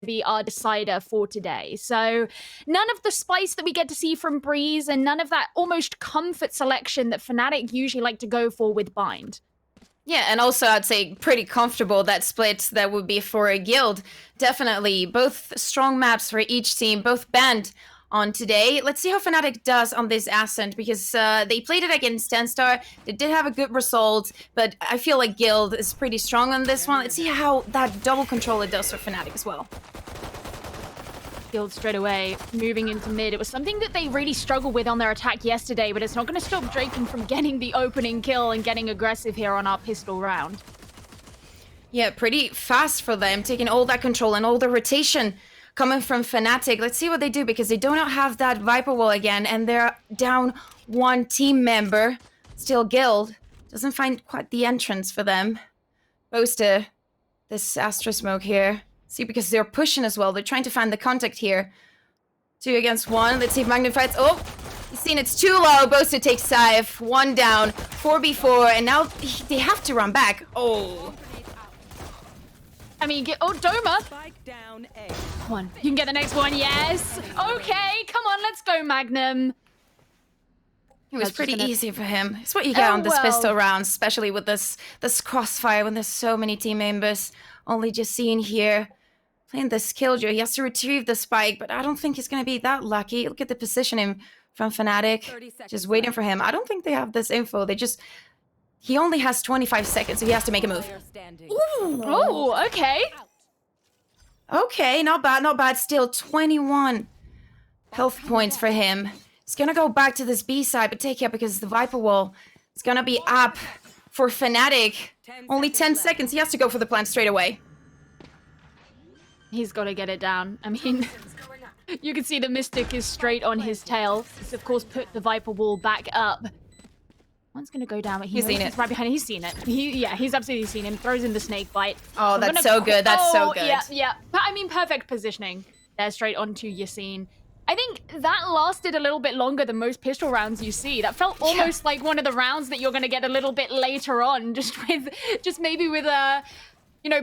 be our decider for today. So none of the spice that we get to see from Breeze and none of that almost comfort selection that FNATIC usually like to go for with Bind. Yeah, and also I'd say pretty comfortable that split that would be for a guild. Definitely, both strong maps for each team, both banned on today. Let's see how FNATIC does on this Ascent, because they played it against 10-star. They did have a good result, but I feel like Guild is pretty strong on this one. Let's see how that double controller does for FNATIC as well. Guild straight away, moving into mid. It was something that they really struggled with on their attack yesterday, but it's not going to stop Draken from getting the opening kill and getting aggressive here on our pistol round. Yeah, pretty fast for them, taking all that control and all the rotation coming from FNATIC. Let's see what they do, because they do not have that Viper wall again, and they're down one team member. Still Guild doesn't find quite the entrance for them. Boaster, this Astra smoke here. See, because they're pushing as well. They're trying to find the contact here. 2 against 1. Let's see if Magnum fights. Oh, he's seen it's too low. Boaster takes Scythe. 1 down. 4v4, and now they have to run back. Oh. I mean, Doma. Come on, you can get the next one, yes. Okay, come on, let's go, Magnum. It was pretty easy for him. It's what you get on this pistol round, especially with this crossfire when there's so many team members. Only just seen here. Playing this Killjoy, he has to retrieve the spike, but I don't think he's going to be that lucky. Look at the positioning from FNATIC. Just waiting for him. I don't think they have this info. He only has 25 seconds, so he has to make a move. Ooh. Oh, okay. Okay, not bad, not bad. Still 21 health points for him. He's gonna go back to this B side, but take care because the Viper wall is gonna be up for FNATIC. Only 10 seconds. He has to go for the plant straight away. He's got to get it down. I mean, you can see the Mystic is straight on his tail. He's, of course, put the Viper wall back up. One's going to go down, but he's seen it. Right behind him. He's seen it. He's absolutely seen him. Throws in the snake bite. Oh, that's so good. That's so good. Yeah. But I mean, perfect positioning. There, straight onto Yassine. I think that lasted a little bit longer than most pistol rounds you see. That felt almost like one of the rounds that you're going to get a little bit later on, just maybe with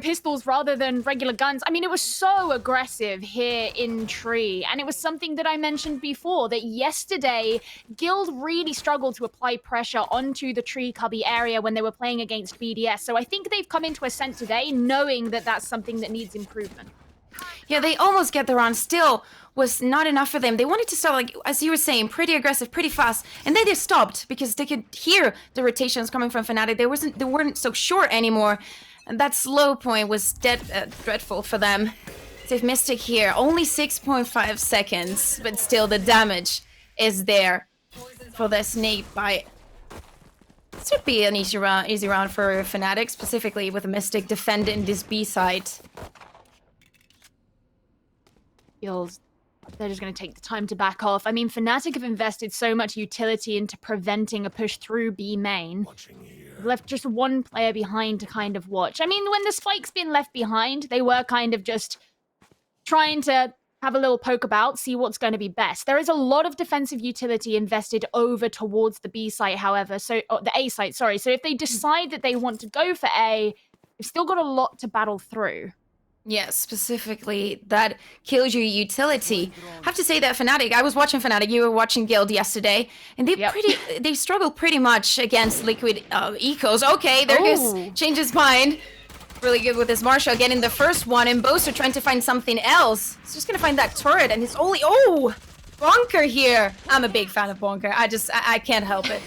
pistols rather than regular guns. I mean, it was so aggressive here in Tree, and it was something that I mentioned before, that yesterday, Guild really struggled to apply pressure onto the Tree cubby area when they were playing against BDS. So I think they've come into Ascent today knowing that that's something that needs improvement. Yeah, they almost get the round. Still was not enough for them. They wanted to start, like, as you were saying, pretty aggressive, pretty fast. And then they stopped because they could hear the rotations coming from FNATIC. They weren't so sure anymore. And that slow point was dreadful for them. Save Mystic here. Only 6.5 seconds, but still the damage is there for the snake bite. This would be an easy round for FNATIC, specifically with Mystic defending this B site. They're just going to take the time to back off. I mean, FNATIC have invested so much utility into preventing a push through B main. They've left just one player behind to kind of watch. I mean, when the spike's been left behind, they were kind of just trying to have a little poke about, see what's going to be best. There is a lot of defensive utility invested over towards the B site, however, the A site, sorry. So if they decide that they want to go for A, they've still got a lot to battle through. Yes, specifically that kills your utility. I have to say that FNATIC, I was watching FNATIC, you were watching Guild yesterday, and they struggled pretty much against Liquid Ecos. Okay, there goes changes mind. Really good with his Marshall getting the first one, and Boaster trying to find something else. He's just gonna find that turret, and he's only Bonker here. I'm a big fan of Bonker. I can't help it.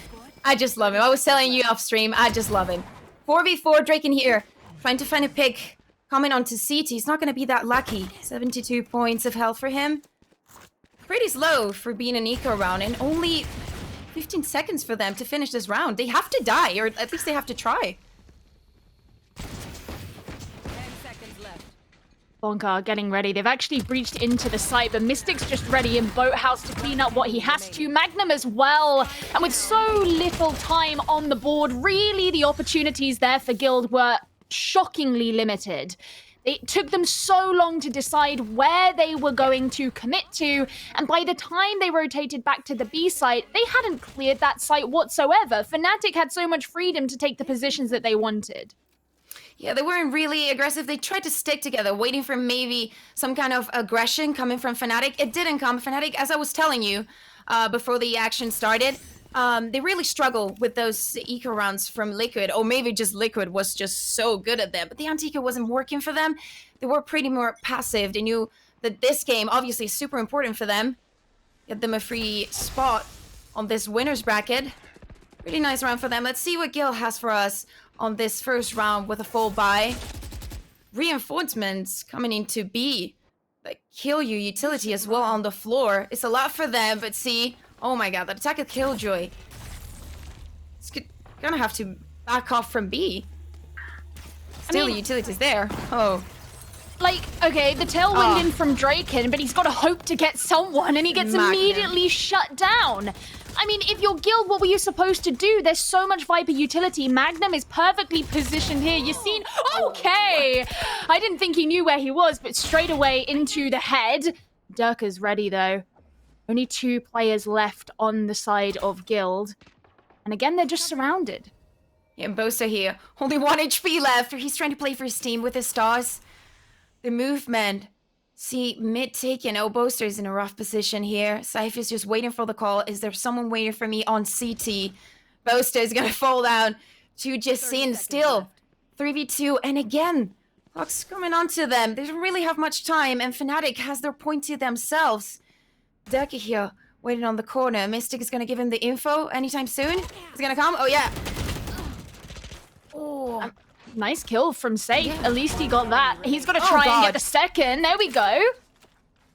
I just love him. I was telling you off stream, I just love him. 4v4 Draken here, trying to find a pick. Coming onto CT, he's not going to be that lucky. 72 points of health for him. Pretty slow for being an eco round, and only 15 seconds for them to finish this round. They have to die, or at least they have to try. 10 seconds left. Bonka getting ready. They've actually breached into the site, but Mystic's just ready in Boathouse to clean up what he has to. Magnum as well. And with so little time on the board, really the opportunities there for Guild were shockingly limited. It took them so long to decide where they were going to commit to, and by the time they rotated back to the B site, they hadn't cleared that site whatsoever. FNATIC had so much freedom to take the positions that they wanted. Yeah, they weren't really aggressive. They tried to stick together, waiting for maybe some kind of aggression coming from FNATIC. It didn't come. FNATIC, as I was telling you before the action started, they really struggle with those eco rounds from Liquid, or maybe just Liquid was just so good at them. But the anti-eco wasn't working for them. They were pretty more passive. They knew that this game, obviously, is super important for them. Get them a free spot on this winner's bracket. Really nice round for them. Let's see what Gil has for us on this first round with a full buy. Reinforcements coming into B. But kill you utility as well on the floor. It's a lot for them, but see. Oh my god, that attack of Killjoy. It's gonna have to back off from B. Still, the utility's there. Oh. Like, okay, the tailwind in from Draken, but he's got to hope to get someone, and he gets immediately shut down. I mean, if you're Guild, what were you supposed to do? There's so much Viper utility. Magnum is perfectly positioned here. Yassine, okay! I didn't think he knew where he was, but straight away into the head. Durka's ready, though. Only 2 players left on the side of Guild. And again, they're just surrounded. Yeah, and Boaster here. Only 1 HP left. He's trying to play for his team with his stars. The movement. See, mid taken. Oh, Boaster's in a rough position here. Cypher's just waiting for the call. Is there someone waiting for me on CT? Boaster's gonna fall down to Yassine still. 3v2, and again, clock's coming onto them. They don't really have much time, and FNATIC has their point to themselves. Durka here, waiting on the corner. Mystic is gonna give him the info anytime soon. He's gonna come. Oh, yeah. Oh. Nice kill from Safe. Yeah. At least he got that. He's got to try and get the second. There we go.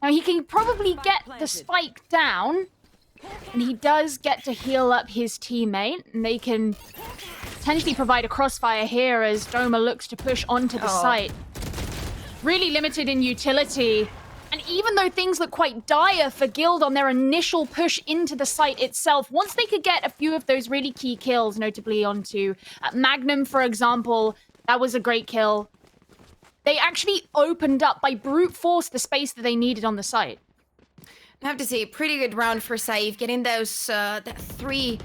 Now he can probably get the spike down. And he does get to heal up his teammate. And they can potentially provide a crossfire here as Doma looks to push onto the site. Really limited in utility. And even though things look quite dire for Guild on their initial push into the site itself, once they could get a few of those really key kills, notably onto Magnum, for example, that was a great kill. They actually opened up by brute force the space that they needed on the site. I have to say, pretty good round for Saif, getting those that 3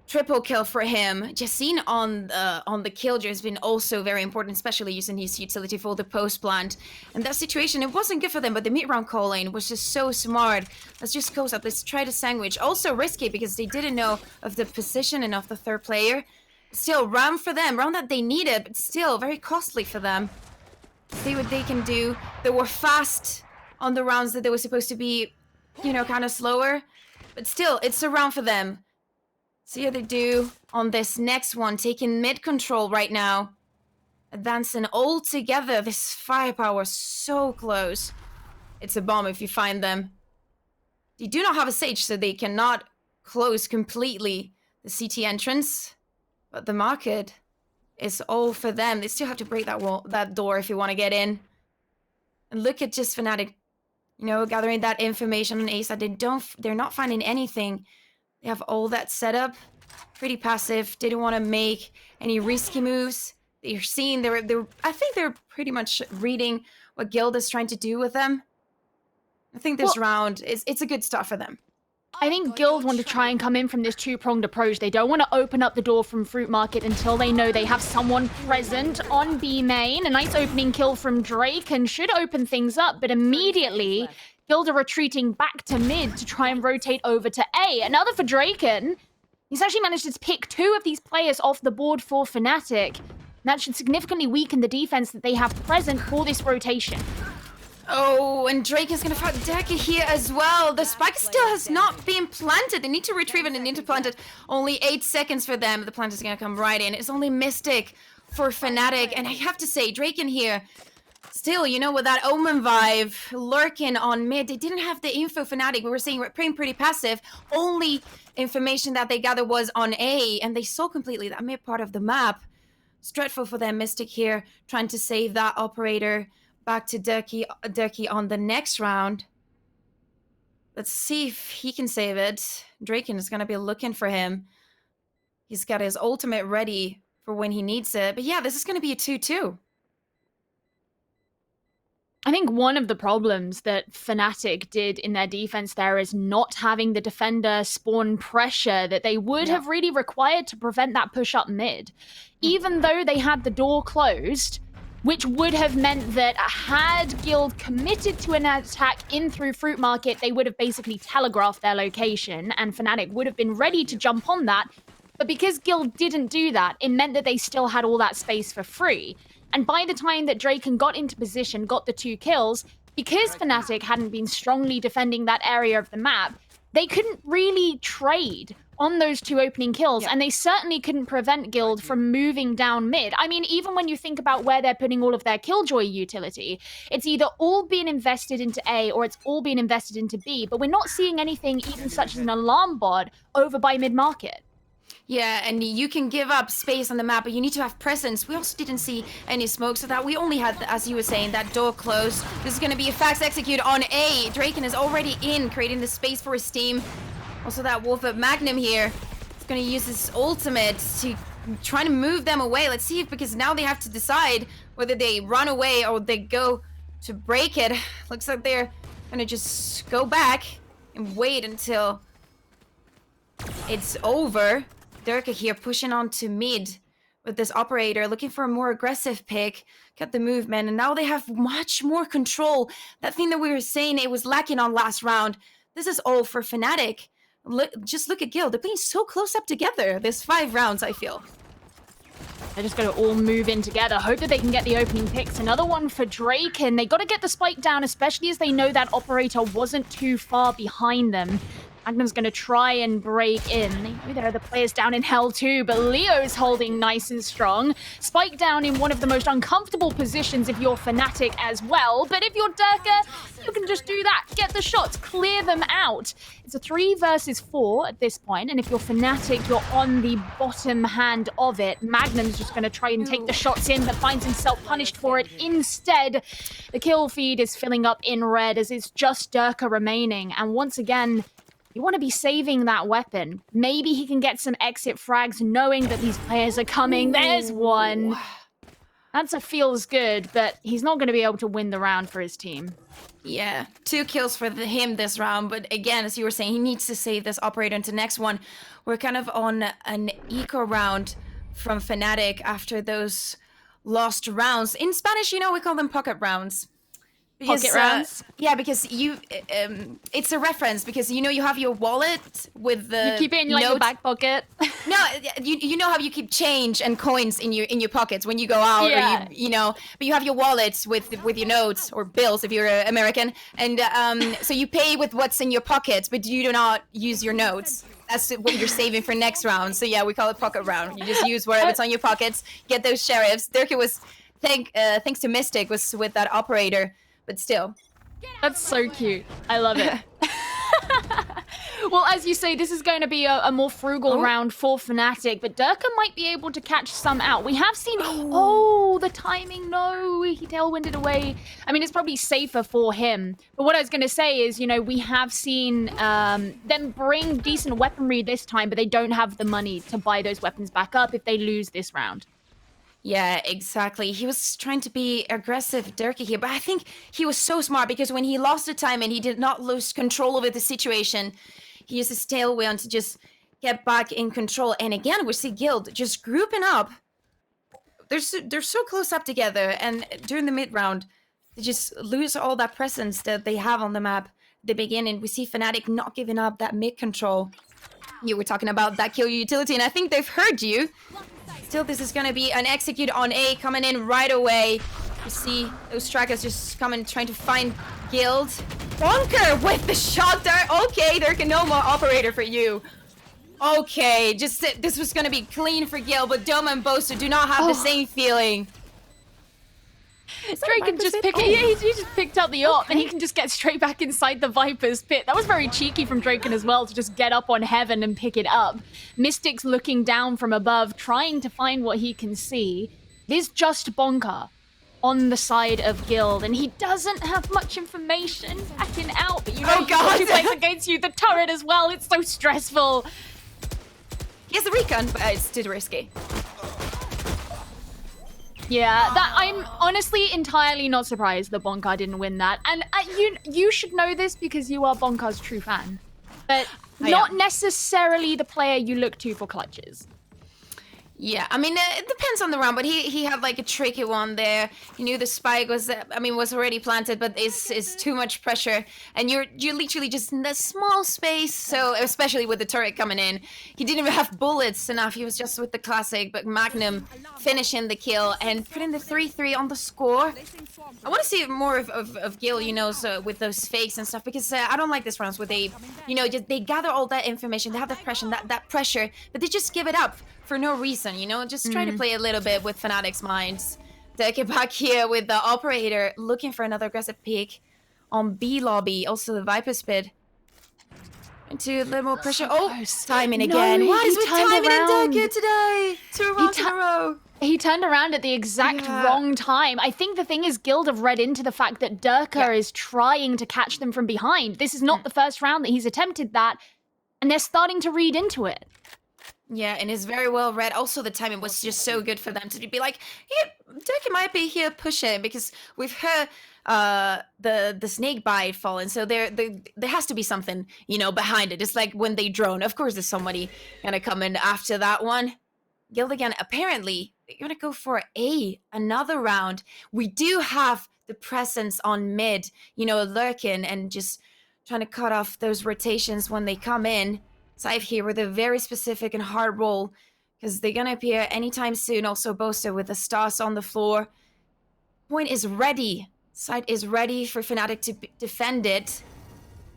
triple kill for him. Yassine on the killjoy has been also very important, especially using his utility for the post plant. And that situation, it wasn't good for them, but the mid-round call lane was just so smart. Let's just close up. Let's try to sandwich. Also risky because they didn't know of the positioning of the third player. Still, round for them. Round that they needed, but still very costly for them. See what they can do. They were fast on the rounds that they were supposed to be, you know, kind of slower. But still, it's a round for them. See how they do on this next one, taking mid control right now. Advancing all together. This firepower so close. It's a bomb if you find them. They do not have a Sage, so they cannot close completely the CT entrance. But the market is all for them. They still have to break that door if you want to get in. And look at just FNATIC, you know, gathering that information on Ace that they're not finding anything. They have all that set up, pretty passive. Didn't want to make any risky moves. You're seeing I think they're pretty much reading what Guild is trying to do with them. I think this round it's a good start for them. I think Guild want to try and come in from this 2-pronged approach. They don't want to open up the door from Fruit Market until they know they have someone present on B main. A nice opening kill from Drake and should open things up, but immediately Guild are retreating back to mid to try and rotate over to A. Another for Draken. He's actually managed to pick 2 of these players off the board for FNATIC. That should significantly weaken the defense that they have present for this rotation. Oh, and Drake is going to fight Deca here as well. The spike still has not been planted. They need to retrieve it and need to plant it. Only 8 seconds for them. The plant is going to come right in. It's only Mystic for FNATIC. And I have to say, Drake in here, still, you know, with that Omen vibe lurking on mid. They didn't have the info FNATIC. We were saying we're playing pretty passive. Only information that they gathered was on A. And they saw completely that mid part of the map. It's dreadful for them. Mystic here trying to save that operator. Back to Durkee on the next round. Let's see if he can save it. Draken is going to be looking for him. He's got his ultimate ready for when he needs it. But yeah, this is going to be a 2-2. I think one of the problems that FNATIC did in their defense there is not having the defender spawn pressure that they would have really required to prevent that push up mid. Even though they had the door closed, which would have meant that had Guild committed to an attack in through Fruit Market, they would have basically telegraphed their location, and FNATIC would have been ready to jump on that. But because Guild didn't do that, it meant that they still had all that space for free. And by the time that Draken got into position, got the 2 kills, because FNATIC hadn't been strongly defending that area of the map, they couldn't really trade on those 2 opening kills, and they certainly couldn't prevent Guild from moving down mid. I mean, even when you think about where they're putting all of their Killjoy utility, it's either all being invested into A or it's all being invested into B, but we're not seeing anything even such as an alarm bot over by mid-market. Yeah, and you can give up space on the map, but you need to have presence. We also didn't see any smoke, so that we only had, as you were saying, that door closed. This is going to be a fast execute on A. Draken is already in, creating the space for his team. Also, that Wolf of Magnum here is going to use his ultimate to try to move them away. Let's see, because now they have to decide whether they run away or they go to break it. Looks like they're going to just go back and wait until it's over. Durka here pushing on to mid with this operator, looking for a more aggressive pick, got the movement, and now they have much more control. That thing that we were saying it was lacking on last round, this is all for FNATIC. Just look at Guild, they're playing so close up together. There's 5 rounds, I feel. They're just going to all move in together, hope that they can get the opening picks. Another one for Drake, and they got to get the spike down, especially as they know that operator wasn't too far behind them. Magnum's going to try and break in. They know there are the players down in hell too, but Leo's holding nice and strong. Spike down in one of the most uncomfortable positions if you're FNATIC as well. But if you're Durka, you can just do that. Get the shots, clear them out. It's a 3 versus 4 at this point, and if you're FNATIC, you're on the bottom hand of it. Magnum's just going to try and take the shots in, but finds himself punished for it instead. The kill feed is filling up in red as it's just Durka remaining, and once again, you want to be saving that weapon. Maybe he can get some exit frags knowing that these players are coming. There's one. That's a feels good, but he's not going to be able to win the round for his team. Yeah, 2 kills for him this round, but again, as you were saying, he needs to save this operator into next one. We're kind of on an eco round from FNATIC after those lost rounds. In Spanish, you know, we call them pocket rounds. Because, pocket rounds? Yeah, because you, it's a reference, because you know you have your wallet with the You keep it in like your back pocket. No, you know how you keep change and coins in your pockets when you go out, Yeah. or you know, but you have your wallets with your notes or bills if you're American, and so you pay with what's in your pockets, but you do not use your notes. That's what you're saving for next round. So yeah, we call it pocket round. You just use whatever's on your pockets, get those sheriffs. Durka was, thanks to Mystic, was with that operator. But still. That's so cute. I love it. Well, as you say, this is going to be a more frugal round for FNATIC, but Durka might be able to catch some out. We have seen... Oh, the timing, no. He tailwinded away. I mean, it's probably safer for him. But what I was going to say is, you know, we have seen them bring decent weaponry this time, but they don't have the money to buy those weapons back up if they lose this round. Yeah, exactly. He was trying to be aggressive, Durka here, but I think he was so smart because when he lost the time and he did not lose control over the situation, he used his tailwind to just get back in control. And again, we see Guild just grouping up. They're so close up together, and during the mid round, they just lose all that presence that they have on the map at the beginning. We see FNATIC not giving up that mid control. You were talking about that kill utility, and I think they've heard you. Still, this is going to be an execute on A, coming in right away. You see those strikers just coming, trying to find Guild. Bonker with the shot there. Okay, there's no more operator for you. Okay, this was going to be clean for Guild, but Doma and Boaster do not have the same feeling. Drake can just pick it. Yeah, he just picked up the op, and he can just get straight back inside the Viper's pit. That was very cheeky from Draken as well, to just get up on Heaven and pick it up. Mystic's looking down from above, trying to find what he can see. There's just Bonker on the side of Guild, and he doesn't have much information backing out, but you know, he plays against you, the turret as well. It's so stressful. He has the recon, but it's too risky. Yeah, that I'm honestly entirely not surprised that Bonkar didn't win that. And you should know this because you are Bonkar's true fan. But not necessarily the player you look to for clutches. Yeah, I mean, it depends on the round, but he had like a tricky one there. He knew the spike was, was already planted, but it's too much pressure, and you're literally just in a small space. So especially with the turret coming in, he didn't even have bullets enough. He was just with the classic, but Magnum finishing the kill and putting the 3-3 on the score. I want to see more of Gil, you know, so with those fakes and stuff, because I don't like this rounds where they, you know, just, they gather all that information, they have the pressure, that pressure, but they just give it up for no reason, you know? Just try to play a little bit with FNATIC's minds. To get back here with the operator looking for another aggressive peek on B lobby. Also the Viper Spit. Into a little more pressure. Oh, timing again. What is with timing in Durka today? 2 rounds in a row. He turned around at the exact wrong time. I think the thing is Guild have read into the fact that Durka is trying to catch them from behind. This is not the first round that he's attempted that, and they're starting to read into it. Yeah, and it's very well read. Also, the timing was just so good for them to be like, yeah, Durka might be here pushing, because we've heard the snake bite falling, so there has to be something, you know, behind it. It's like when they drone. Of course, there's somebody gonna come in after that one. Guild again, apparently, they're gonna go for another round. We do have the presence on mid, you know, lurking and just trying to cut off those rotations when they come in. Side here with a very specific and hard roll, because they're gonna appear anytime soon. Also Boaster with the stars on the floor. Point is ready. Side is ready for FNATIC to defend it,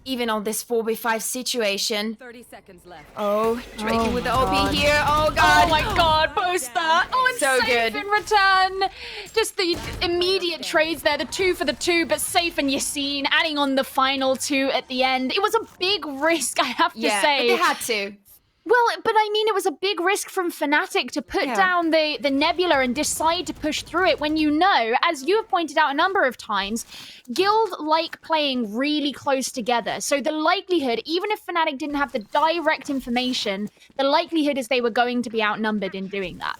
even on this 4v5 situation. 30 seconds left. Oh, Twiggy with the OP here. Oh god. Oh my god, Boaster. Oh, it's so safe good in return. Just the immediate trades there, the 2 for the 2, but safe and Yassine adding on the final 2 at the end. It was a big risk, I have to say. Yeah, but they had to. Well, but I mean, it was a big risk from FNATIC to put down the Nebula and decide to push through it when you know, as you have pointed out a number of times, Guild like playing really close together. So the likelihood, even if FNATIC didn't have the direct information, the likelihood is they were going to be outnumbered in doing that.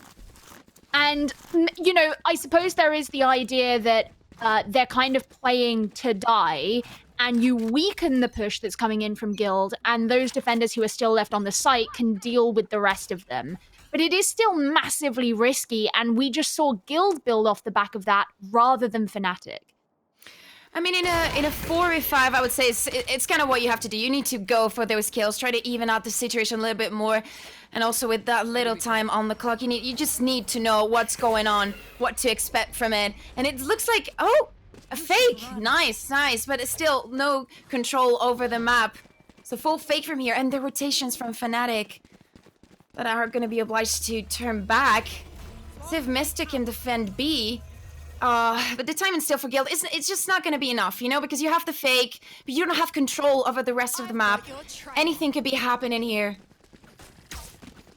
And, you know, I suppose there is the idea that they're kind of playing to die, and you weaken the push that's coming in from Guild, and those defenders who are still left on the site can deal with the rest of them. But it is still massively risky, and we just saw Guild build off the back of that rather than FNATIC. I mean, in a 4v5, I would say it's kind of what you have to do. You need to go for those kills, try to even out the situation a little bit more, and also with that little time on the clock, you just need to know what's going on, what to expect from it. And it looks like, oh, a fake. Nice, but it's still no control over the map. So full fake from here, and the rotations from FNATIC that are going to be obliged to turn back. Civ Mystic can defend B. But the timing still for Guild, it's just not going to be enough, you know, because you have the fake, but you don't have control over the rest of the map. Anything could be happening here.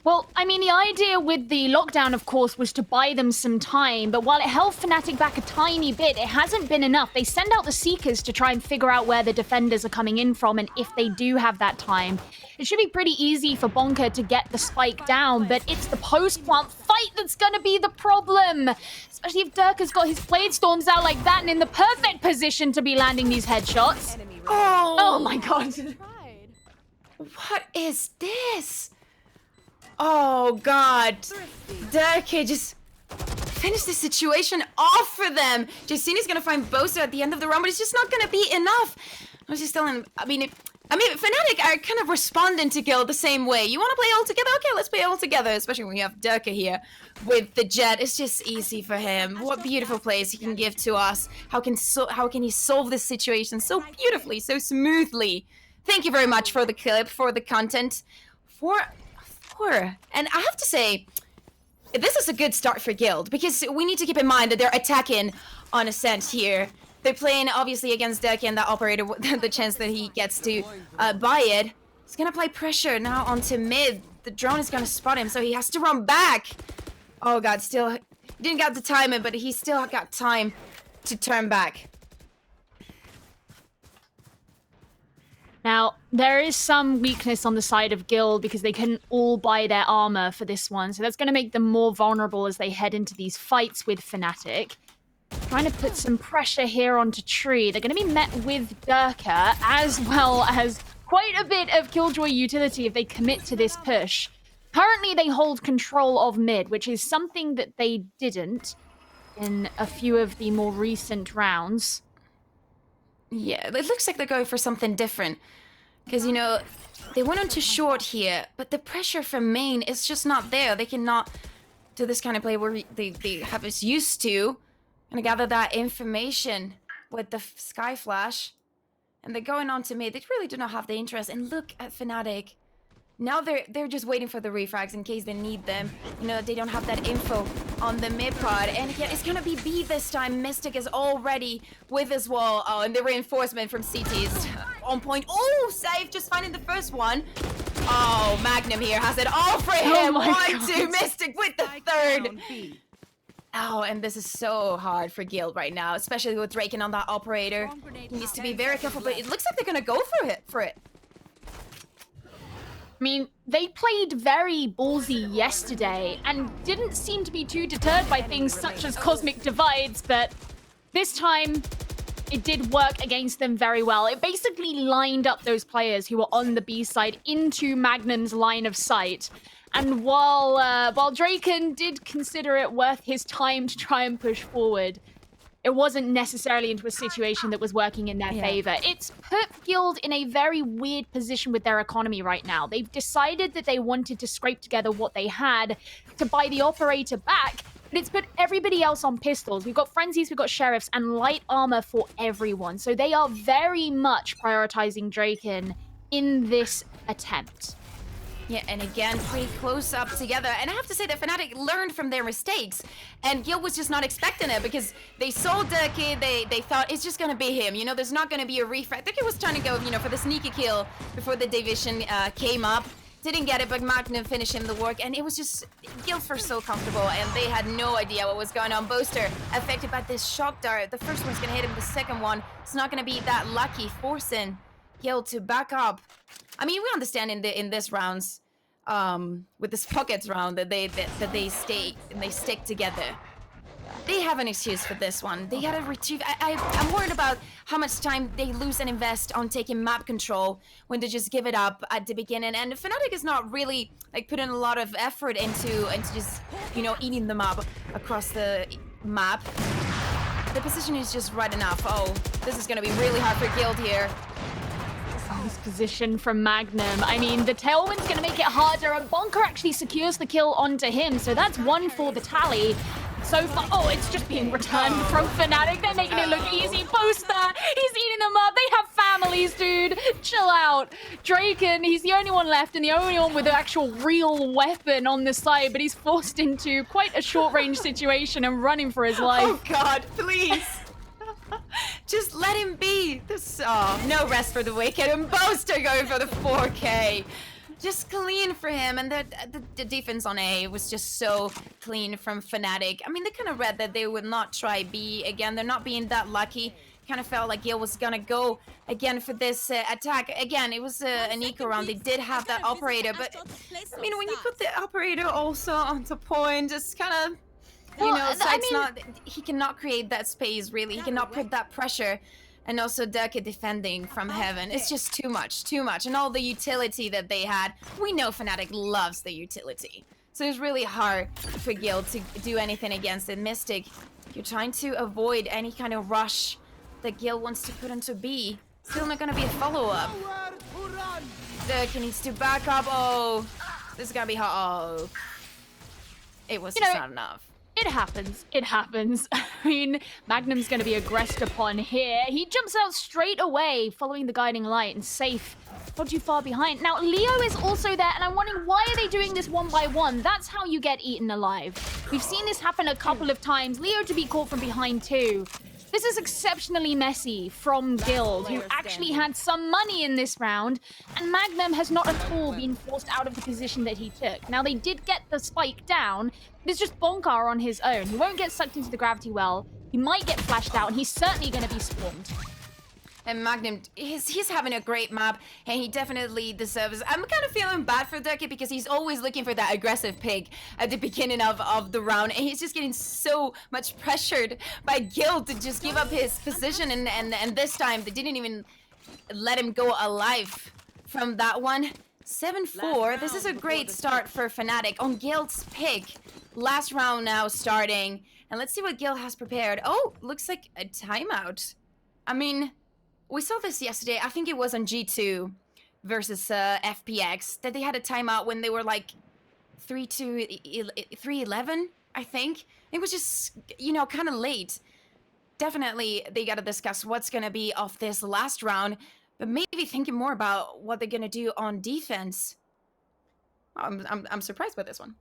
Well, I mean, the idea with the lockdown, of course, was to buy them some time, but while it held FNATIC back a tiny bit, it hasn't been enough. They send out the Seekers to try and figure out where the defenders are coming in from, and if they do have that time. It should be pretty easy for Bonker to get the spike down, but it's the post-plant fight that's gonna be the problem. Especially if Durka's got his Blade Storms out like that and in the perfect position to be landing these headshots. Oh my god. What is this? Oh god. Durka just finished the situation off for them. Jasini's gonna find Boaster at the end of the round, but it's just not gonna be enough. I was just telling him, I mean, FNATIC are kind of responding to Guild the same way. You want to play all together? Okay, let's play all together, especially when you have Durka here with the Jet. It's just easy for him. What beautiful plays he can give to us. How can he solve this situation so beautifully, so smoothly? Thank you very much for the clip, for the content, and I have to say, this is a good start for Guild, because we need to keep in mind that they're attacking on Ascent here. They're playing, obviously, against Durka and that operator, the chance that he gets to buy it. He's gonna apply pressure now onto mid. The drone is gonna spot him, so he has to run back. Oh god, still, he didn't get the timing, but he still got time to turn back. Now, There is some weakness on the side of Guild because they couldn't all buy their armor for this one. So that's going to make them more vulnerable as they head into these fights with FNATIC. Trying to put some pressure here onto Tree. They're going to be met with Durka as well as quite a bit of Killjoy utility if they commit to this push. Currently, they hold control of mid, which is something that they didn't in a few of the more recent rounds. Yeah, it looks like they're going for something different. Because, you know, they went on to short here, but the pressure from main is just not there. They cannot do this kind of play where they have us used to. Gonna gather that information with the Sky Flash. And they're going on to mid. They really do not have the interest. And look at FNATIC. Now they're just waiting for the refrags in case they need them. You know, they don't have that info on the mid pod. And again, it's gonna be B this time. Mystic is already with his wall. Oh, and the reinforcement from CT is on point. Oh, safe, just finding the first one. Oh, Magnum here has it all for him. Oh 1-2, Mystic with the third. Oh, and this is so hard for Guild right now, especially with Draken on that operator. He needs to be very careful, but it looks like they're gonna go for it. I mean, they played very ballsy yesterday and didn't seem to be too deterred by things such as cosmic divides, but this time it did work against them very well. It basically lined up those players who were on the B side into Magnum's line of sight. And while Draken did consider it worth his time to try and push forward, it wasn't necessarily into a situation that was working in their favor. It's put Guild in a very weird position with their economy right now. They've decided that they wanted to scrape together what they had to buy the operator back, but it's put everybody else on pistols. We've got frenzies, we've got sheriffs, and light armor for everyone. So they are very much prioritizing Draken in this attempt. Yeah, and again, pretty close up together. And I have to say that FNATIC learned from their mistakes. And Guild was just not expecting it because they saw Durky, they thought it's just gonna be him. You know, there's not gonna be a refract. Durky was trying to go, you know, for the sneaky kill before the division came up. Didn't get it, but Magnum finished him the work. And it was just, Guild were so comfortable and they had no idea what was going on. Boaster affected by this shock dart. The first one's gonna hit him, the second one, it's not gonna be that lucky, forcing Guild to back up. I mean, we understand in this rounds, with this pockets round that they stay and they stick together. They have an excuse for this one. They gotta retrieve. I'm worried about how much time they lose and invest on taking map control when they just give it up at the beginning. And FNATIC is not really like putting a lot of effort into just, you know, eating them up across the map. The position is just right enough. Oh, this is gonna be really hard for Guild here. This position from Magnum. I mean, the tailwind's going to make it harder, and Bonker actually secures the kill onto him, so that's one for the tally. So far, oh, it's just being returned from FNATIC. They're making it look easy. Boaster, he's eating them up. They have families, dude. Chill out. Draken, he's the only one left and the only one with an actual real weapon on the side, but he's forced into quite a short-range situation and running for his life. Oh, God, please. Just let him be. This, oh, no rest for the wicked. And Boaster going for the 4K. Just clean for him. And the defense on A was just so clean from FNATIC. I mean, they kind of read that they would not try B again. They're not being that lucky. Kind of felt like Gil was gonna go again for this attack. Again, it was an eco round. They did have that operator, but I mean, when you put the operator also onto point, it's kind of, you know, Side's not, he cannot create that space, really. He cannot put that pressure. And also Durka defending from heaven. It's just too much, too much. And all the utility that they had. We know FNATIC loves the utility. So it's really hard for Gil to do anything against it. Mystic, you're trying to avoid any kind of rush that Gil wants to put into B. Still not gonna be a follow-up. Durka needs to back up. Oh, this is gonna be hard. Oh. It was just not enough. It happens. It happens. I mean, Magnum's going to be aggressed upon here. He jumps out straight away, following the guiding light, and safe. Not too far behind. Now, Leo is also there, and I'm wondering, why are they doing this 1-by-1? That's how you get eaten alive. We've seen this happen a couple of times. Leo to be caught from behind, too. This is exceptionally messy from Guild, who actually had some money in this round, and Magnum has not at all been forced out of the position that he took. Now, they did get the spike down, but it's just Bonkar on his own. He won't get sucked into the gravity well. He might get flashed out, and he's certainly going to be swarmed. And Magnum, he's having a great map, and he definitely deserves. I'm kind of feeling bad for Ducky because he's always looking for that aggressive pick at the beginning of the round, and he's just getting so much pressured by Guild to just give up his position, and this time they didn't even let him go alive from that one. 7-4. This is a great start for FNATIC on Guild's pick. Last round now starting, and let's see what Guild has prepared. Oh, looks like a timeout. I mean, we saw this yesterday. I think it was on G2 versus FPX that they had a timeout when they were like 3-11, I think. It was just, you know, kind of late. Definitely, they got to discuss what's going to be of this last round, but maybe thinking more about what they're going to do on defense. I'm surprised by this one.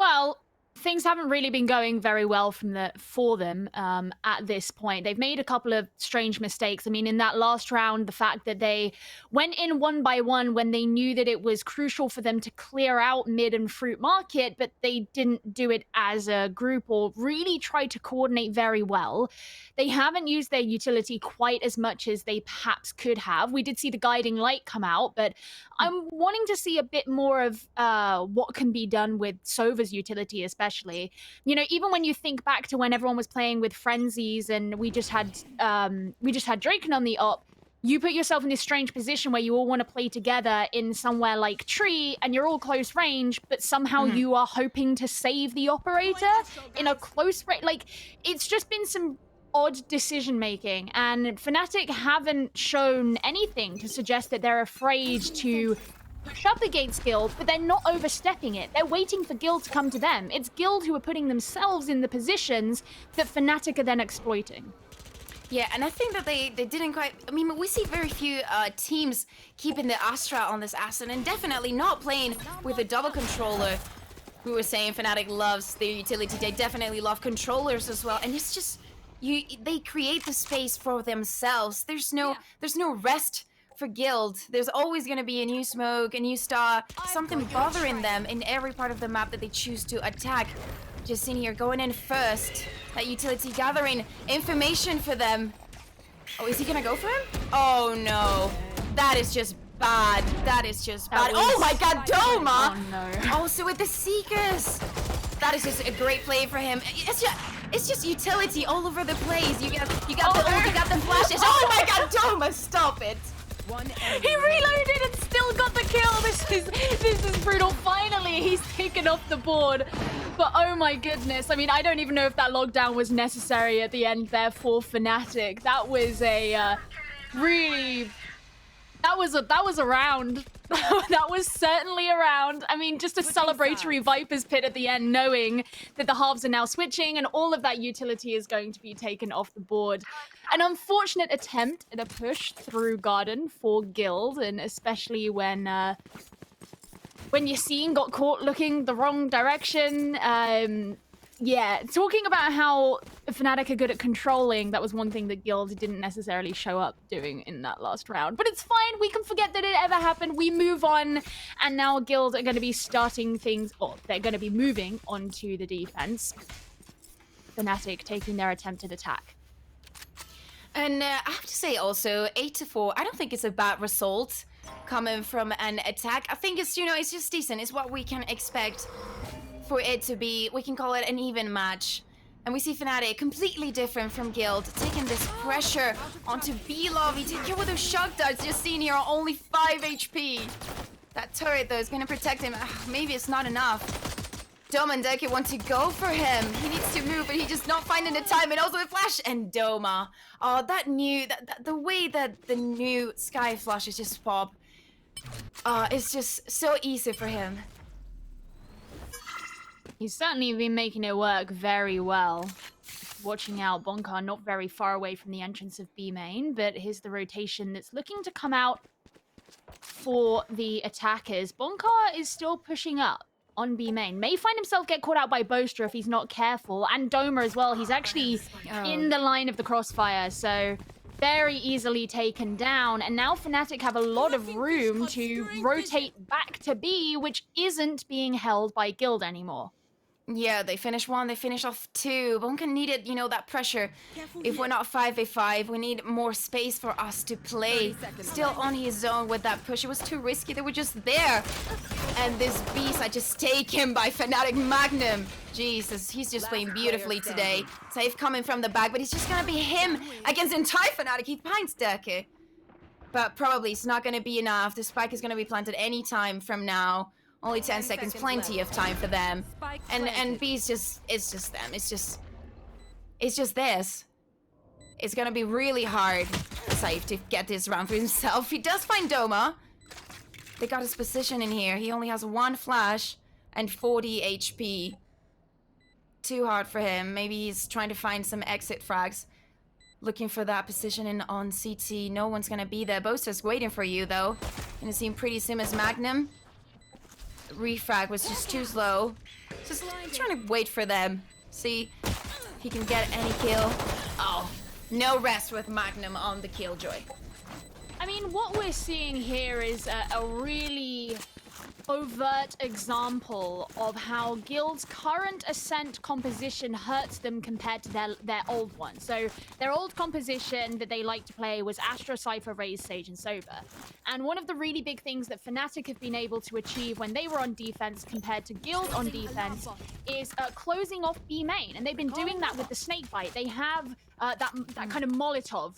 Well, things haven't really been going very well for them at this point. They've made a couple of strange mistakes. I mean, in that last round, the fact that they went in 1 by 1 when they knew that it was crucial for them to clear out mid and fruit market, but they didn't do it as a group or really try to coordinate very well. They haven't used their utility quite as much as they perhaps could have. We did see the guiding light come out, but I'm wanting to see a bit more of what can be done with Sova's utility, especially. You know, even when you think back to when everyone was playing with frenzies and we just had Draken on the op, you put yourself in this strange position where you all want to play together in somewhere like Tree and you're all close range, but somehow you are hoping to save the operator in a close range. Like, it's just been some odd decision making, and FNATIC haven't shown anything to suggest that they're afraid to push up against Guild, but they're not overstepping it. They're waiting for Guild to come to them. It's Guild who are putting themselves in the positions that FNATIC are then exploiting. Yeah, and I think that they didn't quite. I mean, we see very few teams keeping the Astra on this asset, and definitely not playing with a double controller. We were saying FNATIC loves their utility. They definitely love controllers as well, and it's just they create the space for themselves. There's no rest for Guild. There's always going to be a new smoke, a new star, something bothering them in every part of the map that they choose to attack. Just in here, going in first. That utility gathering information for them. Oh, is he gonna go for him? Oh no. That is just bad. That is just bad. Oh my god, Doma! Oh no. Also with the Seekers. That is just a great play for him. It's just utility all over the place. You got the ult, you got the flashes. Oh my god, Doma, stop it! He reloaded and still got the kill. This is brutal. Finally, he's taken off the board. But oh my goodness. I mean, I don't even know if that lockdown was necessary at the end there for FNATIC. That was a really... That was a round. That was certainly a round. I mean, just a celebratory Viper's Pit at the end, knowing that the halves are now switching and all of that utility is going to be taken off the board. An unfortunate attempt at a push through Garden for Guild, and especially when Yassine got caught looking the wrong direction. Yeah, talking about how FNATIC are good at controlling, that was one thing that Guild didn't necessarily show up doing in that last round. But it's fine, we can forget that it ever happened, we move on, and now Guild are going to be starting things, or they're going to be moving onto the defense. FNATIC taking their attempted attack. And I have to say also, 8-4, I don't think it's a bad result coming from an attack. I think it's, you know, it's just decent, it's what we can expect for it to be. We can call it an even match. And we see FNATIC completely different from Guild, taking this pressure onto B-Love. He take care with those shock darts, just seen here, only 5 HP. That turret, though, is going to protect him. Maybe it's not enough. Doma and Deke want to go for him. He needs to move, but he's just not finding the time. And also the flash. And Doma. Oh, the way that the new Sky flashes just pop. It's just so easy for him. He's certainly been making it work very well. Watching out, Bonkar not very far away from the entrance of B main, but here's the rotation that's looking to come out for the attackers. Bonkar is still pushing up on B main. May find himself get caught out by Boaster if he's not careful, and Doma as well. He's actually in the line of the crossfire, so very easily taken down. And now FNATIC have a lot of room to rotate back to B, which isn't being held by Guild anymore. Yeah, they finished one, they finished off two. Bonka needed, you know, that pressure. If we're not 5v5, we need more space for us to play. 30 seconds. Still on his own with that push. It was too risky, they were just there. And this beast, I just take him by FNATIC Magnum. Jesus, he's just playing beautifully today. Safe coming from the back, but it's just gonna be him against entire FNATIC. He finds Dirke. But probably it's not gonna be enough. The spike is gonna be planted any time from now. Only 10 seconds, plenty of time for them. And B's just, it's just them. It's just this. It's gonna be really hard for Safe to get this round for himself. He does find Doma. They got his position in here. He only has one flash and 40 HP. Too hard for him. Maybe he's trying to find some exit frags. Looking for that positioning on CT. No one's gonna be there. Boaster's waiting for you though. Gonna seem pretty sim as Magnum. Refrag was just too slow. Just trying to wait for them. See, he can get any kill. Oh, no rest with Magnum on the Killjoy. I mean, what we're seeing here is a really overt example of how Guild's current Ascent composition hurts them compared to their old one. So their old composition that they like to play was Astra, Cypher, Raze, Sage, and Sober. And one of the really big things that FNATIC have been able to achieve when they were on defense compared to Guild on defense is closing off B main. And they've been doing that with the Snakebite. They have that kind of Molotov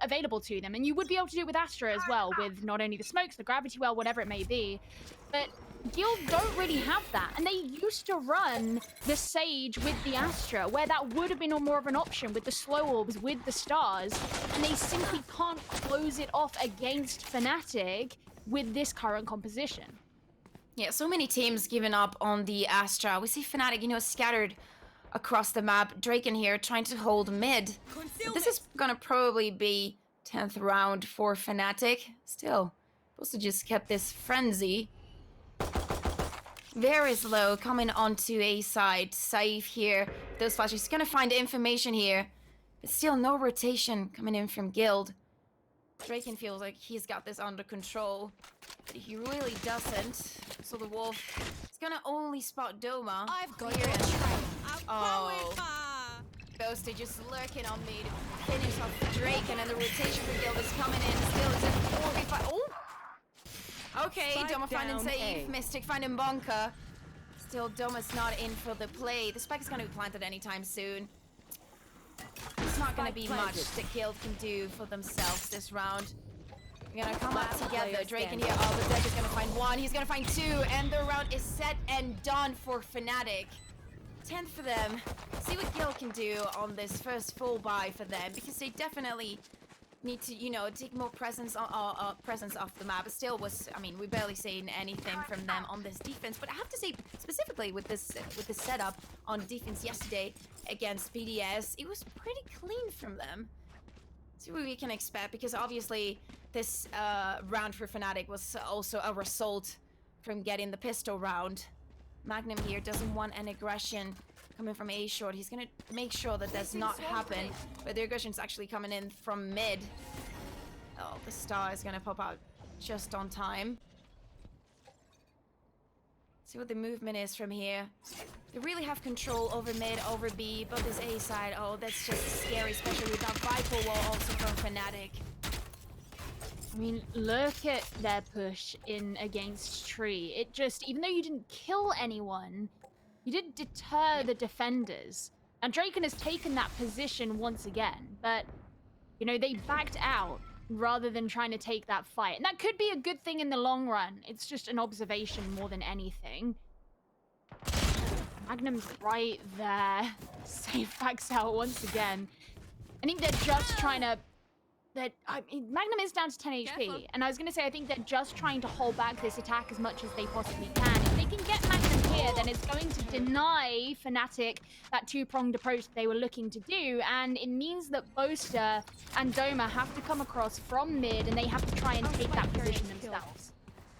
available to them, and you would be able to do it with Astra as well, with not only the smokes, the gravity well, whatever it may be. But Guild don't really have that, and they used to run the Sage with the Astra, where that would have been more of an option with the slow orbs, with the stars, and they simply can't close it off against FNATIC with this current composition. Yeah, so many teams giving up on the Astra. We see FNATIC, you know, scattered across the map. Drake in here trying to hold mid. This is gonna probably be 10th round for FNATIC. Still, supposed to just kept this frenzy. Very slow coming onto A side. Safe here. Those flashes. He's gonna find information here. But still no rotation coming in from Guild. Draken feels like he's got this under control. But he really doesn't. So the Wolf is gonna only spot Doma. I've got your train. Oh. Ghost just lurking on me to finish off Drake, and then the rotation for Guild is coming in. Still, it's a 4v5. Oh! Okay, Spike Doma finding down Safe. A. Mystic finding Bonka. Still, Doma's not in for the play. The spike is gonna be planted anytime soon. It's not gonna be much that Guild can do for themselves this round. We're gonna come up together. Drake in here. Oh, the deck is gonna find one. He's gonna find two, and the round is set and done for FNATIC. 10th for them. See what Guild can do on this first full buy for them, because they definitely need to, you know, take more presence off the map. It still was, I mean, we barely seen anything from them on this defense, but I have to say, specifically with this setup on defense yesterday against BDS, it was pretty clean from them. See what we can expect, because obviously this round for FNATIC was also a result from getting the pistol round. Magnum here doesn't want an aggression coming from A short. He's gonna make sure that does not happen, but the aggression's actually coming in from mid. Oh, the star is gonna pop out just on time. See what the movement is from here. They really have control over mid, over B, but this A side, oh, that's just scary, especially with that Viper wall also from FNATIC. I mean, look at their push in against Tree. It just, even though you didn't kill anyone, you did deter the defenders. And Draken has taken that position once again, but, you know, they backed out rather than trying to take that fight. And that could be a good thing in the long run. It's just an observation more than anything. Magnum's right there. Safe backs out once again. I think they're just trying to... I mean, Magnum is down to 10 HP, Careful. and I was going to say, I think they're just trying to hold back this attack as much as they possibly can. If they can get Magnum here, then it's going to deny FNATIC that two-pronged approach that they were looking to do, and it means that Boaster and Doma have to come across from mid, and they have to try and take that position themselves.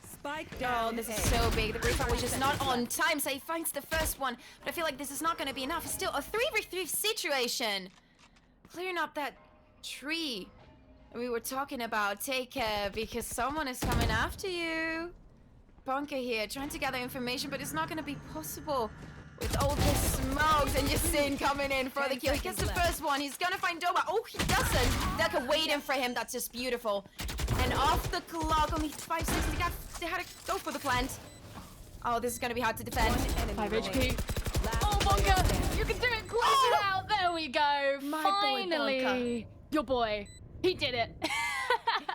Spike down. Oh, this is so big. The refund was just not on time, so he finds the first one, but I feel like this is not going to be enough. It's still a 3v3 situation. Clearing up that tree we were talking about. Take care, because someone is coming after you. Bonka here, trying to gather information, but it's not going to be possible With all the smokes and Yasin coming in for the kill. He gets the first one. He's gonna find Doba. Oh, he doesn't. Deka waiting for him. That's just beautiful. And off the clock, only 5 seconds. They had to go for the plant. Oh, this is gonna be hard to defend. 5 HP. Oh, Bonka! You can do it! Close it out! There we go! My Finally! boy, Your boy. He did it.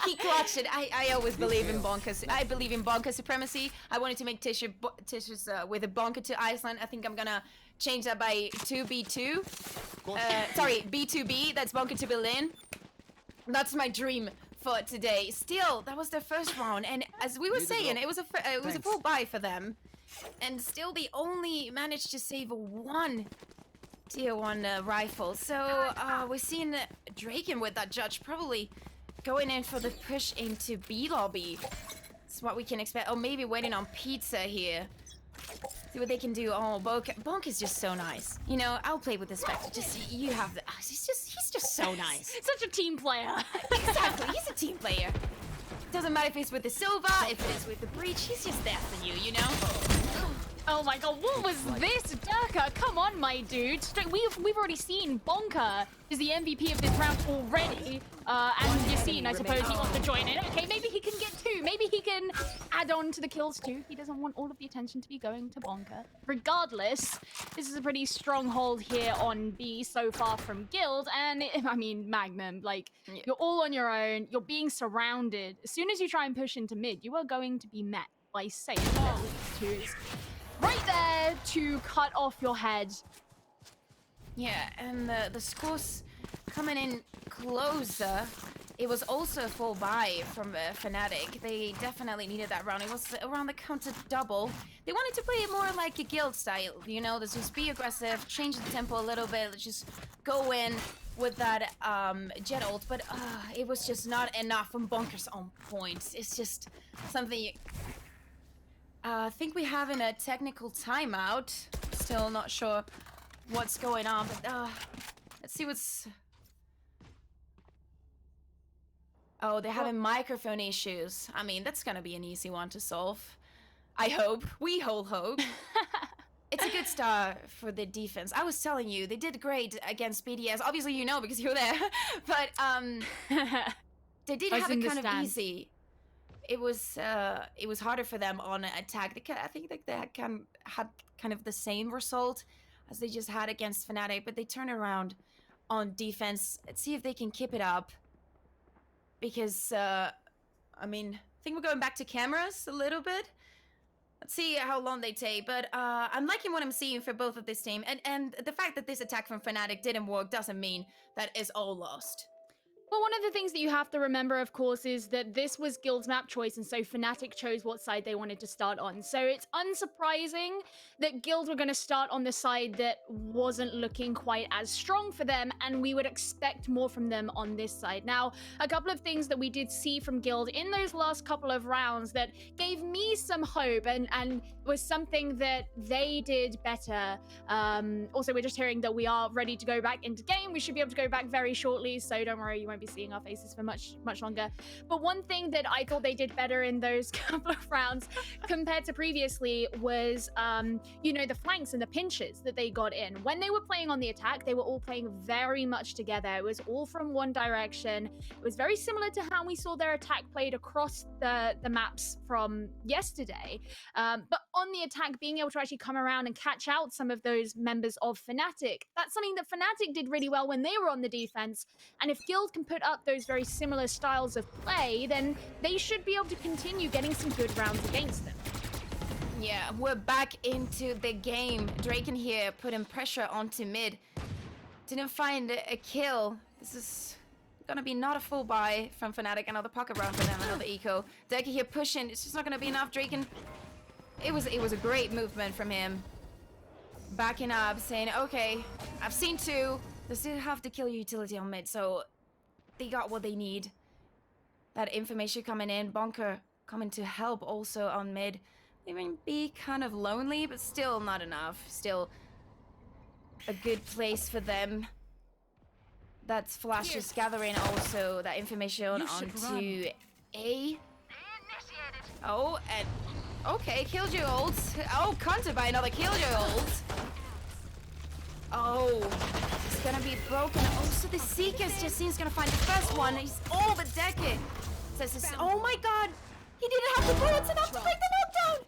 He clutched it. I always believe in Bonka. I believe in Bonka supremacy. I wanted to make tissues with a Bonka to Iceland. I think I'm gonna change that by 2B2. Sorry, B2B. That's Bonka to Berlin. That's my dream for today. Still, that was their first round, and as we were saying, it was a full buy for them, and still they only managed to save one tier 1 rifle. So we're seeing Draken with that judge probably going in for the push into B lobby. That's what we can expect. Oh, maybe waiting on pizza here. See what they can do. Oh, Bonk is just so nice. You know, I'll play with this Spectre. Just you have the. He's just so nice. Such a team player. Exactly, he's a team player. Doesn't matter if it's with the Silva, if it's with the Breach. He's just there for you, you know. Oh my god, what was this? Durka, come on, my dude. We've already seen Bonka is the MVP of this round already. And Yasin, I suppose he wants to join in. Okay, maybe he can get 2. Maybe he can add on to the kills too. He doesn't want all of the attention to be going to Bonka. Regardless, this is a pretty strong hold here on B so far from Guild. And I mean, Magnum, like, you're all on your own. You're being surrounded. As soon as you try and push into mid, you are going to be met by safe. Twos right there to cut off your head. Yeah, and the scores coming in closer. It was also a full buy from FNATIC. They definitely needed that round. It was around the counter double. They wanted to play it more like a Guild style, you know, let's just be aggressive, change the tempo a little bit, let's just go in with that jet ult, but it was just not enough from Bonkers on point. It's just something I think we have in a technical timeout. Still not sure what's going on, but let's see what's... Oh, they're having microphone issues. I mean, that's gonna be an easy one to solve. I hope. We all hope. It's a good start for the defense. I was telling you, they did great against BDS. Obviously, you know because you're there. But they did have it kind of easy. It was harder for them on attack. I think that they had kind of the same result as they just had against FNATIC, but they turn around on defense. Let's see if they can keep it up. Because, I mean, I think we're going back to cameras a little bit. Let's see how long they take, but I'm liking what I'm seeing for both of this team. And the fact that this attack from FNATIC didn't work doesn't mean that it's all lost. Well, one of the things that you have to remember, of course, is that this was Guild's map choice, and so FNATIC chose what side they wanted to start on. So it's unsurprising that Guild were going to start on the side that wasn't looking quite as strong for them, and we would expect more from them on this side. Now, a couple of things that we did see from Guild in those last couple of rounds that gave me some hope and was something that they did better. Also, we're just hearing that we are ready to go back into game. We should be able to go back very shortly, so don't worry, you won't be seeing our faces for much longer. But one thing that I thought they did better in those couple of rounds compared to previously was, you know, the flanks and the pinches that they got in. When they were playing on the attack, they were all playing very much together. It was all from one direction. It was very similar to how we saw their attack played across the maps from yesterday. But on the attack, being able to actually come around and catch out some of those members of FNATIC, that's something that FNATIC did really well when they were on the defense. And if Guild can put up those very similar styles of play, then they should be able to continue getting some good rounds against them. Yeah, we're back into the game. Draken here putting pressure onto mid. Didn't find a kill. This is gonna be not a full buy from FNATIC. Another pocket round for them, another eco. Deka here pushing. It's just not gonna be enough. Draken, it was a great movement from him. Backing up, saying, okay, I've seen 2. They still have to kill utility on mid, so they got what they need. That information coming in. Bonker coming to help also on mid. They might be kind of lonely, but still not enough. Still a good place for them. That's Flash just gathering also that information onto A. Oh, and okay, Killjoy ult. Oh, countered by another Killjoy ult. Oh, it's gonna be broken. Oh, so the Seekers Jacine's gonna find the first one. He's all but Decade. Oh my god! He didn't have the bullets enough to break the knockdown!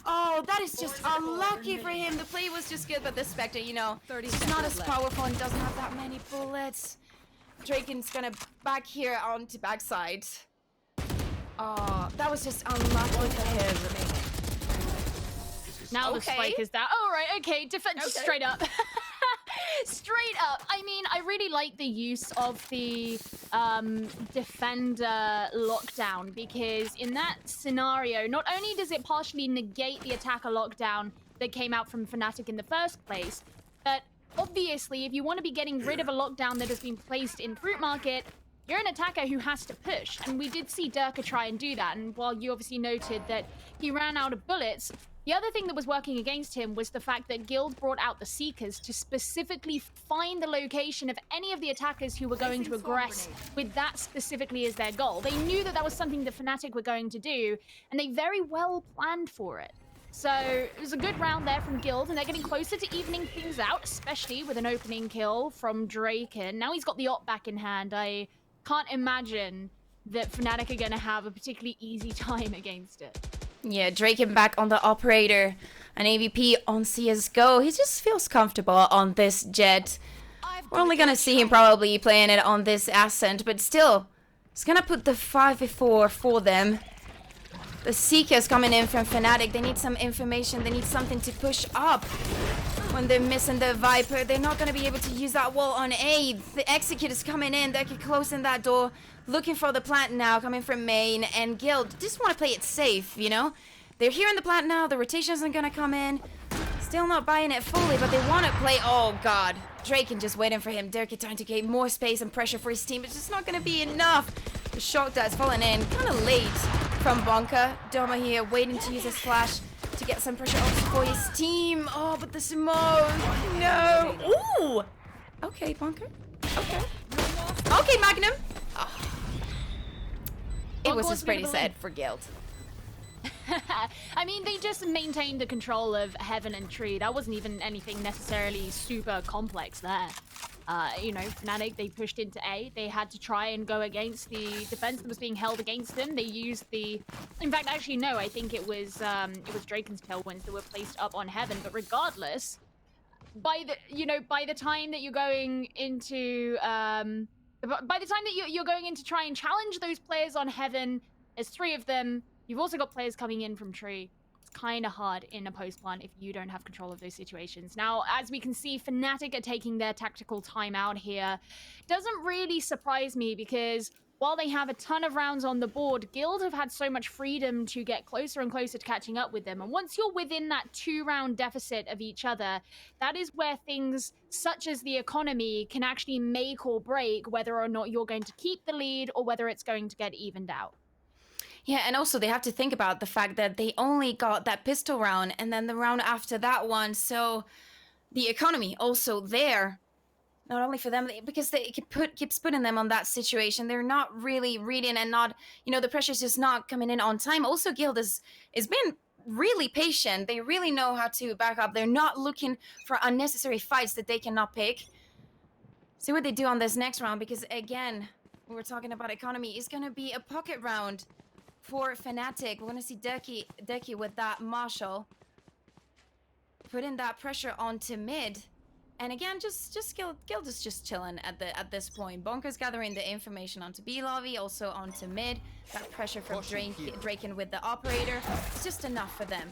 Oh, that is just unlucky for him. The play was just good, but the Spectre, you know, he's not as powerful and doesn't have that many bullets. Draken's gonna back here onto backside. Oh, that was just unlucky for him. Now the spike is down. Oh, right, okay, straight up. Straight up. I mean, I really like the use of the defender lockdown, because in that scenario, not only does it partially negate the attacker lockdown that came out from FNATIC in the first place, but obviously, if you want to be getting rid of a lockdown that has been placed in Fruit Market, you're an attacker who has to push. And we did see Durka try and do that. And while you obviously noted that he ran out of bullets, the other thing that was working against him was the fact that Guild brought out the Seekers to specifically find the location of any of the attackers who were going to aggress with that specifically as their goal. They knew that that was something the FNATIC were going to do, and they very well planned for it. So it was a good round there from Guild, and they're getting closer to evening things out, especially with an opening kill from Draken. Now he's got the op back in hand. I can't imagine that FNATIC are going to have a particularly easy time against it. Yeah, Draken back on the operator. An AVP on CSGO. He just feels comfortable on this jet. We're only going to see him probably playing it on this Ascent, but still, it's going to put the 5v4 for them. The Seekers coming in from FNATIC. They need some information. They need something to push up. When they're missing the Viper, they're not going to be able to use that wall on A. The Execute is coming in. They're closing that door. Looking for the plant now, coming from main. And Guild just want to play it safe, you know? They're here in the plant now. The rotation isn't going to come in. Still not buying it fully, but they want to play. Oh, God. Draken just waiting for him. Durka trying to get more space and pressure for his team. It's just not going to be enough. The shot that's fallen in kind of late from Bonka. Doma here waiting to use his flash to get some pressure off for his team. Oh, but the smoke. No. Ooh. Okay, Bonka. Okay. Okay, Magnum. Oh. It was just pretty sad for Guild. I mean, they just maintained the control of Heaven and Tree. That wasn't even anything necessarily super complex there. You know, FNATIC, they pushed into A. They had to try and go against the defense that was being held against them. They used the... In fact, actually, no, I think it was Draken's tailwinds that were placed up on Heaven. But regardless, by the time that you're going into... by the time that you're going in to try and challenge those players on Heaven, there's 3 of them. You've also got players coming in from Tree. It's kind of hard in a post-plant if you don't have control of those situations. Now, as we can see, FNATIC are taking their tactical timeout here. Doesn't really surprise me because while they have a ton of rounds on the board, Guild have had so much freedom to get closer and closer to catching up with them. And once you're within that 2-round deficit of each other, that is where things such as the economy can actually make or break whether or not you're going to keep the lead or whether it's going to get evened out. Yeah, and also they have to think about the fact that they only got that pistol round and then the round after that one. So the economy also there, not only for them, because they keeps putting them on that situation. They're not really reading and not, you know, the pressure's just not coming in on time. Also, Guild is been really patient. They really know how to back up. They're not looking for unnecessary fights that they cannot pick. See what they do on this next round, because again, we're talking about economy. It's going to be a pocket round for FNATIC. We're going to see Decky with that Marshall putting that pressure onto mid. And again, just Guild is just chilling at this point. Bonker's gathering the information onto B lobby, also onto mid. That pressure from Draken with the operator. It's just enough for them.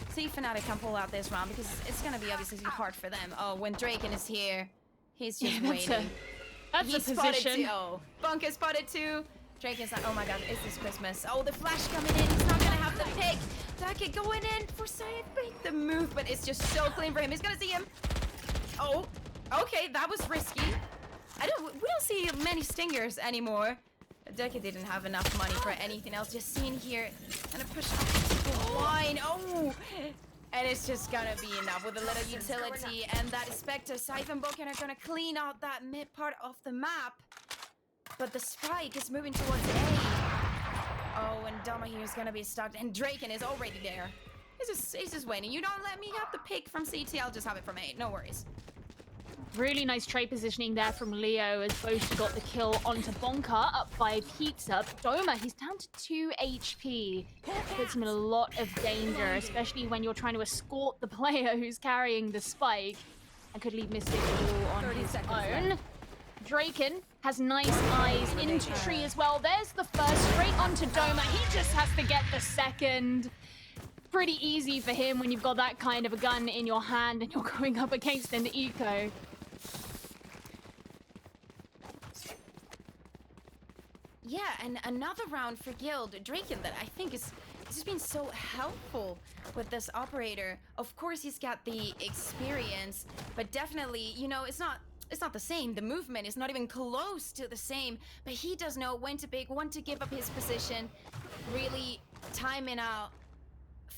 See if FNATIC can pull out this round, because it's going to be obviously hard for them. Oh, when Draken is here, he's just waiting. That's a position. Oh, Bonker spotted too. Draken's like, oh my god, is this Christmas? Oh, the flash coming in. He's not going to have the pick. Ducky going in for save. Make the move, but it's just so clean for him. He's going to see him. Oh, okay, that was risky. We don't see many stingers anymore. Ducky didn't have enough money for anything else. Just seeing here and a push up to line. Oh, and it's just gonna be enough with a little utility, and that Spectre, Siphon Boken are gonna clean out that mid part of the map. But the spike is moving towards A. Oh, and Dama here is gonna be stuck, and Draken is already there. He's just waiting. You don't let me have the pick from CT, I'll just have it from A. No worries. Really nice trade positioning there from Leo as Boaster got the kill onto Bonka, up by Pizza. Doma, he's down to 2 HP. Puts him in a lot of danger, especially when you're trying to escort the player who's carrying the spike. And could leave Mystic all on his own. Draken has nice eyes into tree as well. There's the first, straight onto Doma. He just has to get the second. Pretty easy for him when you've got that kind of a gun in your hand and you're going up against an eco. Yeah, and another round for Guild. Draken that I think is just been so helpful with this operator. Of course, he's got the experience, but definitely, you know, it's not the same. The movement is not even close to the same, but he does know when to pick, when to give up his position, really timing out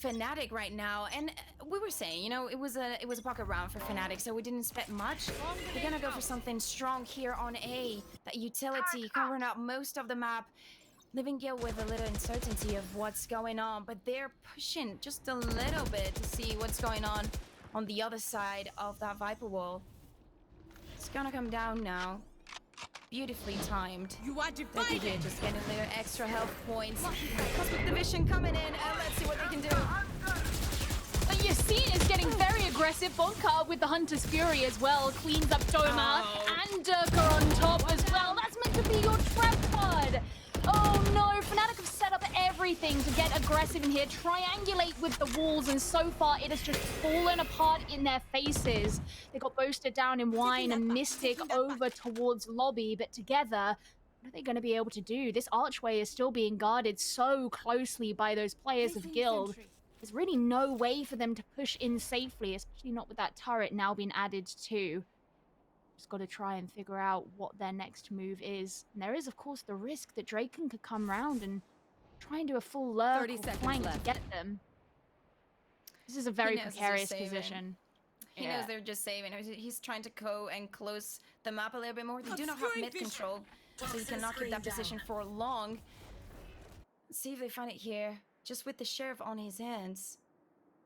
FNATIC right now. And we were saying, you know, it was a pocket round for FNATIC, so we didn't expect much. We're gonna go for something strong here on A. That utility covering up most of the map, leaving Gil with a little uncertainty of what's going on, but they're pushing just a little bit to see what's going on the other side of that Viper wall. It's gonna come down now. Beautifully timed. You are Twiggy divided. just getting their extra health points. Cosmic Division coming in, and let's see what they can do. But Yassine is getting very aggressive. Bonka with the Hunter's Fury as well. Cleans up Doma and Durka on top as well. That's meant to be your trap card. Oh no, FNATIC have set up everything to get aggressive in here, triangulate with the walls, and so far it has just fallen apart in their faces. They got Boaster down in Wine and Mystic over towards Lobby, but together, what are they going to be able to do? This archway is still being guarded so closely by those players of Guild. There's really no way for them to push in safely, especially not with that turret now being added too. Just got to try and figure out what their next move is. And there is, of course, the risk that Draken could come round and try and do a full lurk 30 or seconds flank to left. get them. This is a very knows precarious they're saving. position. He knows they're just saving. He's trying to go and close the map a little bit more. They do not have mid control, so he cannot keep that position for long. Let's see if they find it here, just with the Sheriff on his hands.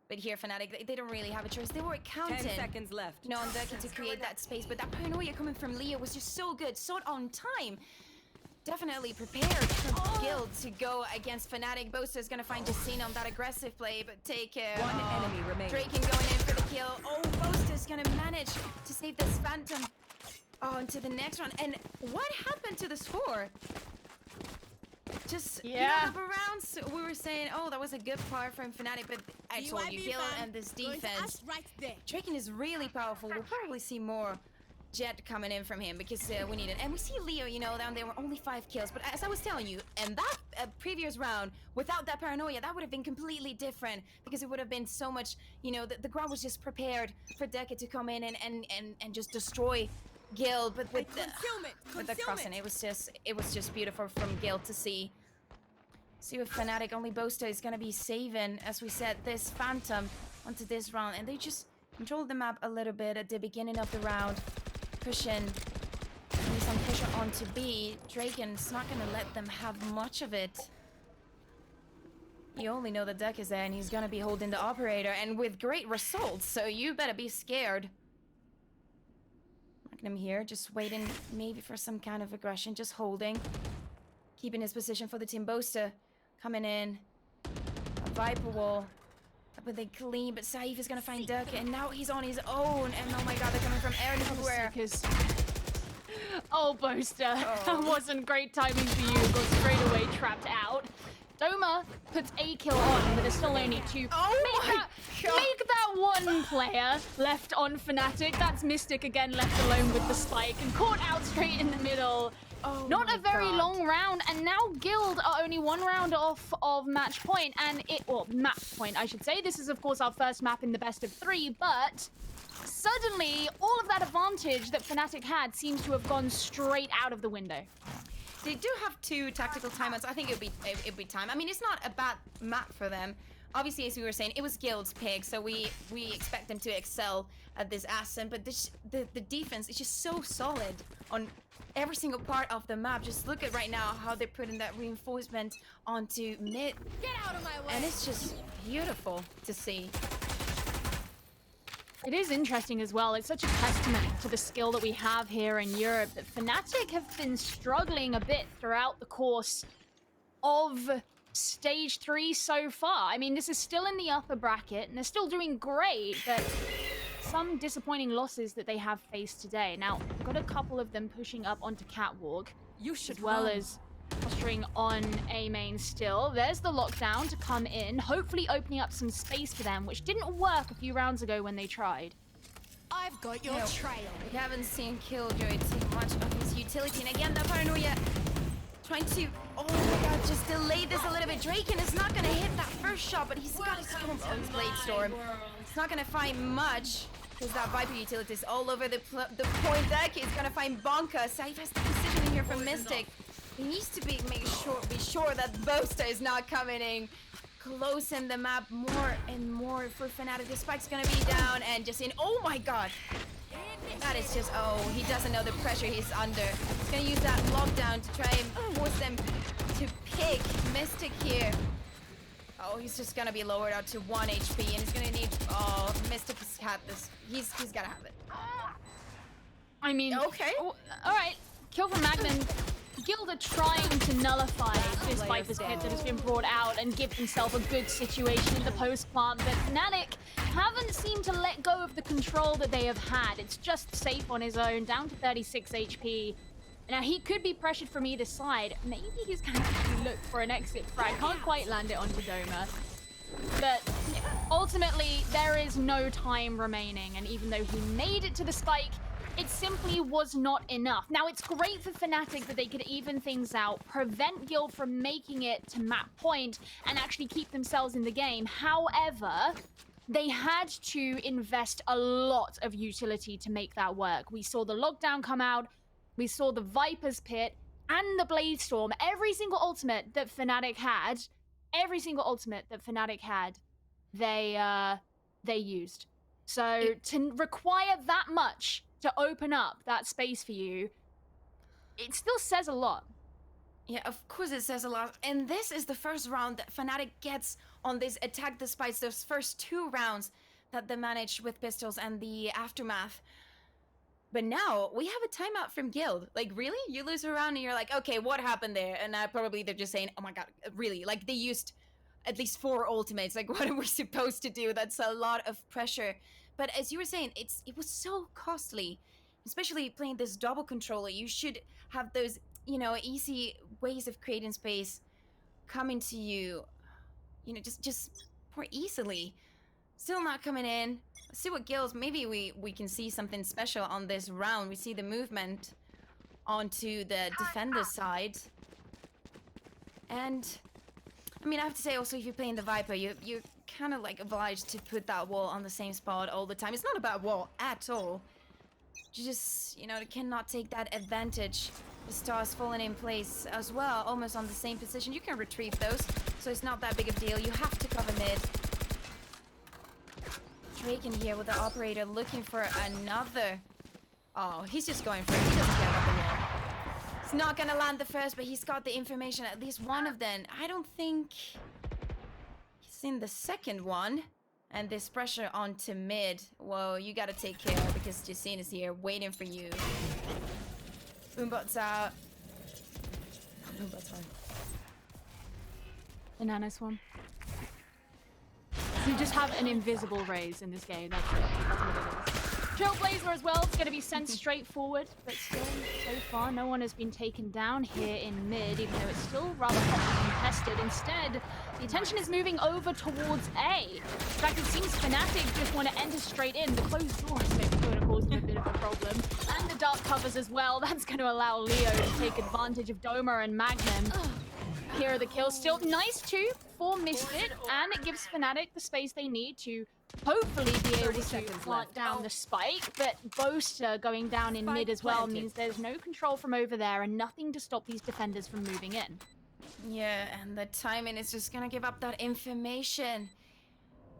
But here, FNATIC, they don't really have a choice. They were counting. 10 seconds left. You know, on Durka to create that space, but that paranoia coming from Leo was just so good, so on time. Definitely prepared for Guild to go against FNATIC. Boaster's gonna find Yassine on that aggressive play, but take care. One enemy remaining. Draken going in for the kill. Oh, Boaster's gonna manage to save this Phantom. Oh, into the next round. And what happened to the score? Just, you know, the rounds, we were saying, oh, that was a good part from FNATIC, but I told you, Guild and this defense. Right there. Draken is really powerful. We'll probably see more Jet coming in from him because we need it. And we see Leo, you know, down there were only 5 kills. But as I was telling you, and that previous round, without that paranoia, that would have been completely different because it would have been so much, you know, the ground was just prepared for Deca to come in and just destroy Guild. But with the crossing, it was just beautiful from Guild to see. See with FNATIC, only Boaster is gonna be saving, as we said, this Phantom onto this round, and they just controlled the map a little bit at the beginning of the round, pushing some pressure onto B. Draken's not gonna let them have much of it. You only know the deck is there, and he's gonna be holding the operator, and with great results, so you better be scared. Look at him here, just waiting maybe for some kind of aggression, just holding. Keeping his position for the team. Boaster coming in. A Viper wall. But they clean, but Saif is gonna find Durka, and now he's on his own. And oh my god, they're coming from everywhere. Oh, Boaster. That wasn't great timing for you. Got straight away trapped out. Doma puts a kill on, but there's still only 2. Make that one player left on FNATIC. That's Mystic again, left alone with the spike and caught out straight in the middle. Oh, not a very long round, and now Guild are only 1 round off of match point, and map point, I should say. This is, of course, our first map in the best of 3, but suddenly all of that advantage that FNATIC had seems to have gone straight out of the window. They do have 2 tactical timeouts. I think it'd be time. I mean, it's not a bad map for them. Obviously, as we were saying, it was Guild's pick, so we expect them to excel at this ascent. But the defense is just so solid on every single part of the map. Just look at right now how they're putting that reinforcement onto mid. Get out of my way. And it's just beautiful to see. It is interesting as well. It's such a testament to the skill that we have here in Europe that FNATIC have been struggling a bit throughout the course of Stage 3 so far. I mean, this is still in the upper bracket, and they're still doing great, but some disappointing losses that they have faced today. Now, we've got a couple of them pushing up onto Catwalk, as well as posturing on A main still. There's the lockdown to come in, hopefully opening up some space for them, which didn't work a few rounds ago when they tried. I've got your trail. We haven't seen Killjoy take much of his utility, and again, that paranoia trying to, oh my god, just delay this a little bit. Draken is not gonna hit that first shot, but he's got his Blade Storm. He's not gonna find much, because that Viper utility is all over the point deck. He's gonna find Bonka. Safe has the positioning here from Mystic. He needs to be sure that Bosta is not coming in. Closing the map more and more for FNATIC. The spike's gonna be down, and just in, oh my god. That is just, oh, he doesn't know the pressure he's under. He's gonna use that lockdown to try and force them to pick Mystic here. Oh, he's just gonna be lowered out to 1 HP, and he's gonna need, oh, Mystic has had this. He's gotta have it. I mean, okay. Oh, all right, kill from Magnum. Guild are trying to nullify this Viper's pit that has been brought out and give himself a good situation in the post plant, but FNATIC haven't seemed to let go of the control that they have had. It's just safe on his own, down to 36 HP. Now, he could be pressured from either side. Maybe he's going to actually look for an exit frag. Can't quite land it onto Doma. But ultimately, there is no time remaining, and even though he made it to the spike, it simply was not enough. Now, it's great for FNATIC that they could even things out, prevent Guild from making it to map point, and actually keep themselves in the game. However, they had to invest a lot of utility to make that work. We saw the lockdown come out, we saw the Viper's Pit, and the Blade Storm. Every single ultimate that FNATIC had, they used. So to require that much to open up that space for you, it still says a lot. Yeah, of course it says a lot. And this is the first round that FNATIC gets on this attack despite those first 2 rounds that they managed with pistols and the aftermath. But now we have a timeout from Guild. Like, really? You lose a round and you're like, okay, what happened there? And probably they're just saying, oh my god, really? Like, they used at least 4 ultimates. Like, what are we supposed to do? That's a lot of pressure. But as you were saying, it was so costly, especially playing this double controller. You should have those, you know, easy ways of creating space coming to you, you know, just more easily. Still not coming in. Let's see what Guilds, maybe we can see something special on this round. We see the movement onto the defender side. And I mean, I have to say also, if you're playing the Viper, you're kind of like obliged to put that wall on the same spot all the time. It's not a bad wall at all. You just, you know, cannot take that advantage. The stars falling in place as well, almost on the same position. You can retrieve those, so it's not that big of a deal. You have to cover mid. Drake in here with the operator looking for another. Oh, he's just going for it. He doesn't care about the wall. He's not gonna land the first, but he's got the information, at least one of them. I don't think he's in the second one. And this pressure onto mid. Whoa, you gotta take care because Justine is here waiting for you. Boombot's out. Boombot's fine. The nano swarm. You just have an invisible raise in this game. That's it. That's what it is. Trailblazer as well. It's going to be sent straight forward, but still, so far, no one has been taken down here in mid, even though it's still rather hotly contested. Instead, the attention is moving over towards A. In fact, it seems FNATIC just want to enter straight in. The closed door is maybe going to cause them a bit of a problem. And the dark covers as well. That's going to allow Leo to take advantage of Doma and Magnum. Here are the kills. Still nice too for Misfit, and it gives FNATIC the space they need to hopefully be able to plant down the spike, but Boaster going down in mid as well means there's no control from over there and nothing to stop these defenders from moving in. Yeah, and the timing is just gonna give up that information.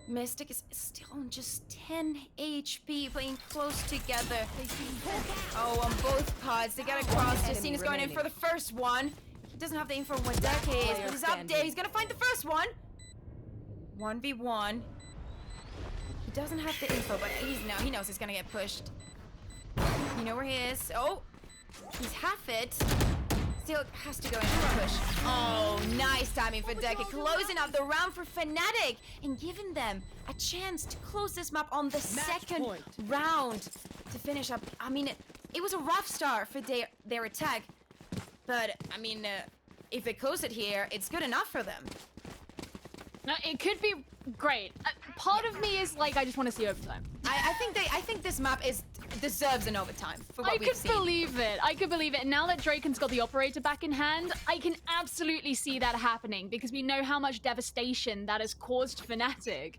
Mystic is still on just 10 HP, playing close together. Oh, on both pods, they get across. Justine is going in for the first one. He doesn't have the info on what deck he is, but he's up there. He's gonna find the first one. 1v1. He doesn't have the info, but he knows he's gonna get pushed. You know where he is. Oh, he's half it. Still has to go in for a push. Oh, nice timing for Deca. Closing up the round for FNATIC and giving them a chance to close this map on the second round to finish up. I mean, it was a rough start for their attack, but I mean, if they close it here, it's good enough for them. No, it could be great. Part of me is like, I just want to see overtime. I think this map deserves an overtime for what we've seen. I could believe it. I could believe it. Now that Draken's got the operator back in hand, I can absolutely see that happening because we know how much devastation that has caused FNATIC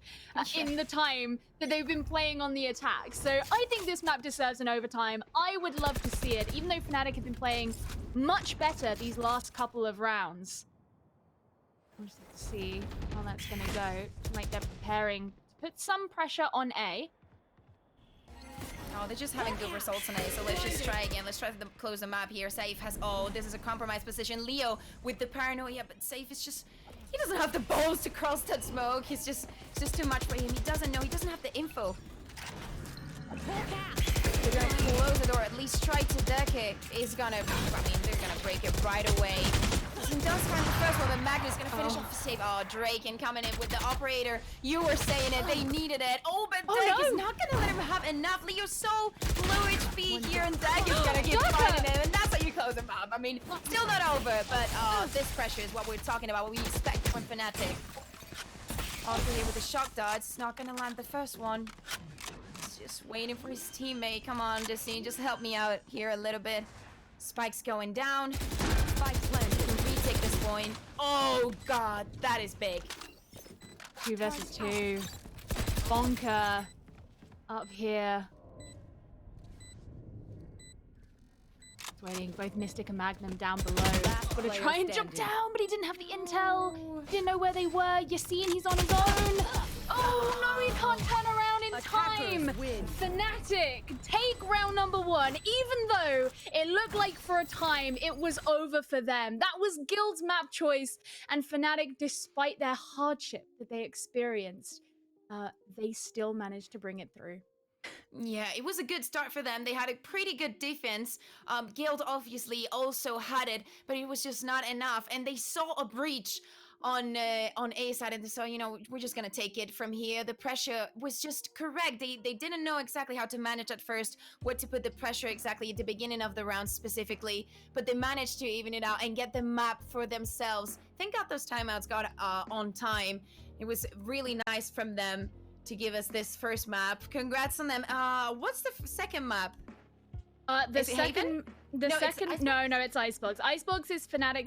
in the time that they've been playing on the attack. So I think this map deserves an overtime. I would love to see it, even though FNATIC have been playing much better these last couple of rounds. We'll just have to see how that's going to go. Like they're preparing to put some pressure on A. Oh, they're just having good results on A, so let's just try again. Let's try to close the map here. Safe has... Oh, this is a compromised position. Leo with the paranoia, but Safe is just... He doesn't have the balls to cross that smoke. It's just too much for him. He doesn't know. He doesn't have the info. They're gonna close the door. At least try to deck it. Is gonna... I mean, they're gonna break it right away. He does find the first one, but Magnus gonna finish off the save. Oh, Draken coming in with the operator. You were saying it. They needed it. Oh, but Drake is not gonna let him have enough. Leo's so low HP here, and Dag is gonna keep fighting him, and that's how you close him up. I mean, still not over, but this pressure is what we're talking about, what we expect from FNATIC. Also here with the shock darts, not gonna land the first one. He's just waiting for his teammate. Come on, Disney, just help me out here a little bit. Spike's going down. Spike's landed. Retake this point. Oh god, that is big. 2 versus 2. Bonker up here. Just waiting, both Mystic and Magnum down below. Got to try and jump down, but he didn't have the intel. Didn't know where they were. Yassine, he's on his own. Oh no, he can't turn around in time. FNATIC take round number 1, even though it looked like for a time it was over for them. That was Guild's map choice, and FNATIC, despite their hardship that they experienced, they still managed to bring it through. Yeah, it was a good start for them. They had a pretty good defense. Guild obviously also had it, but it was just not enough. And they saw a breach on A side, and so, you know, we're just gonna take it from here. The pressure was just correct. They didn't know exactly how to manage at first, what to put the pressure exactly at the beginning of the round specifically, but they managed to even it out and get the map for themselves. Thank God those timeouts got on time. It was really nice from them to give us this first map. Congrats on them. What's the second map? No, it's Icebox. Icebox is FNATIC